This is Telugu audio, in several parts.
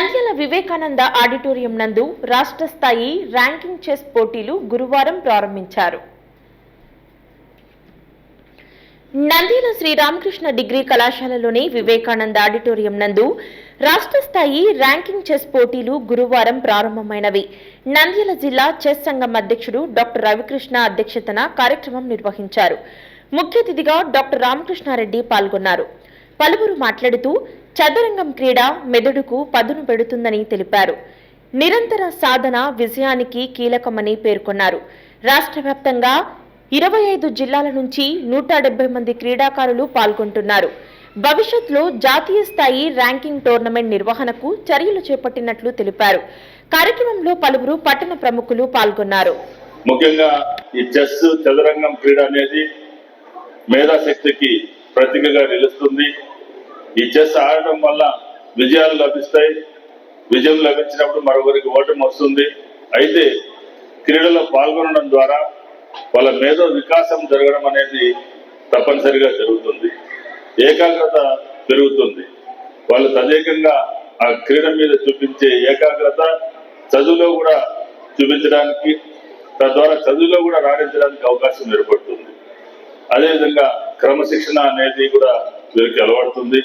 నంద్యాల వివేకానంద ఆడిటోరియం నందు రాష్ట్ర స్థాయి ర్యాంకింగ్ చెస్ పోటీలు గురువారం ప్రారంభించారు. నంద్యాల శ్రీరామకృష్ణ డిగ్రీ కళాశాలలోని వివేకానంద ఆడిటోరియం నందు రాష్ట్ర స్థాయి ర్యాంకింగ్ చెస్ పోటీలు గురువారం ప్రారంభమైనవి. నంద్యాల జిల్లా చెస్ సంఘం అధ్యక్షుడు డాక్టర్ రవికృష్ణ అధ్యక్షతన కార్యక్రమం నిర్వహించారు. ముఖ్య అతిథిగా డాక్టర్ రామకృష్ణారెడ్డి పాల్గొన్నారు. పలువురు మాట్లాడుతూ చదరంగం క్రీడ మెదడుకు పదును పెడుతుందని తెలిపారు. నిరంతర సాధన విజయానికి కీలకమని పేర్కొన్నారు. రాష్ట్ర వ్యాప్తంగా 25 జిల్లాల నుంచి 170 మంది క్రీడాకారులు పాల్గొంటున్నారు. భవిష్యత్తులో జాతీయ స్థాయి ర్యాంకింగ్ టోర్నమెంట్ నిర్వహణకు చర్యలు చేపట్టినట్లు తెలిపారు. కార్యక్రమంలో పలువురు పట్టణ ప్రముఖులు పాల్గొన్నారు. ముఖ్యంగా ఈ చెస్ చదరంగం క్రీడ అనేది మేధాశక్తికి ప్రతీకగా నిలుస్తుంది. ఈ చెస్ ఆడటం వల్ల విజయాలు లభిస్తాయి. విజయం లభించినప్పుడు మరొకరికి ఓటమి వస్తుంది. అయితే క్రీడలో పాల్గొనడం ద్వారా వాళ్ళ మేధో వికాసం జరగడం అనేది తప్పనిసరిగా జరుగుతుంది. ఏకాగ్రత పెరుగుతుంది. వాళ్ళు తదేకంగా ఆ క్రీడ మీద చూపించే ఏకాగ్రత చదువులో కూడా చూపించడానికి, తద్వారా చదువులో కూడా రాణించడానికి అవకాశం ఏర్పడుతుంది. అదేవిధంగా క్రమశిక్షణ అనేది కూడా వీరికి అలవడుతుంది.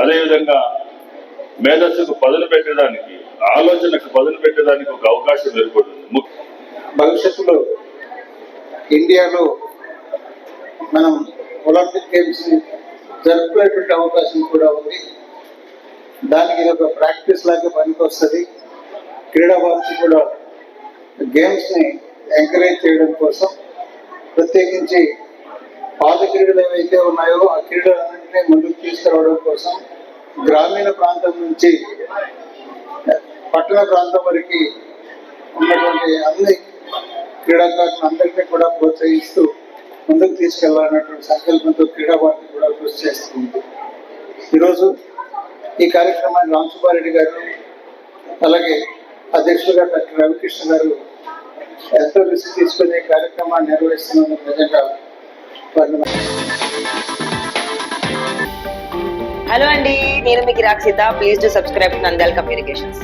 అదేవిధంగా మేధస్సుకు పదును పెట్టడానికి, ఆలోచనకు పదును పెట్టడానికి ఒక అవకాశం ఏర్పడుతుంది. భవిష్యత్తులో ఇండియాలో మనం ఒలింపిక్ గేమ్స్ జరుపుకునేటువంటి అవకాశం కూడా ఉంది. దానికి ఇది ఒక ప్రాక్టీస్ లాగా పనికొస్తుంది. క్రీడావారికి కూడా గేమ్స్ని ఎంకరేజ్ చేయడం కోసం ప్రత్యేకించి పాత క్రీడలు ఏవైతే ఉన్నాయో ఆ క్రీడలన్నింటినీ ముందుకు తీసుకురావడం కోసం గ్రామీణ ప్రాంతం నుంచి పట్టణ ప్రాంతం వరకు ఉన్నటువంటి అన్ని క్రీడాకారులను అందరినీ కూడా ప్రోత్సహిస్తూ ముందుకు తీసుకెళ్లాలన్నటువంటి సంకల్పంతో క్రీడావారికి కూడా కృషి చేస్తుంది. ఈరోజు ఈ కార్యక్రమాన్ని రామసుబ్బారెడ్డి గారు అలాగే అధ్యక్షులుగా డాక్టర్ రవికృష్ణ గారు ఎంతో రిస్క్ తీసుకుని కార్యక్రమాన్ని నిర్వహిస్తున్నందుకు నిజంగా హలో అండి, నేను మీకు Rakshitha. Please to subscribe Nandyal communications.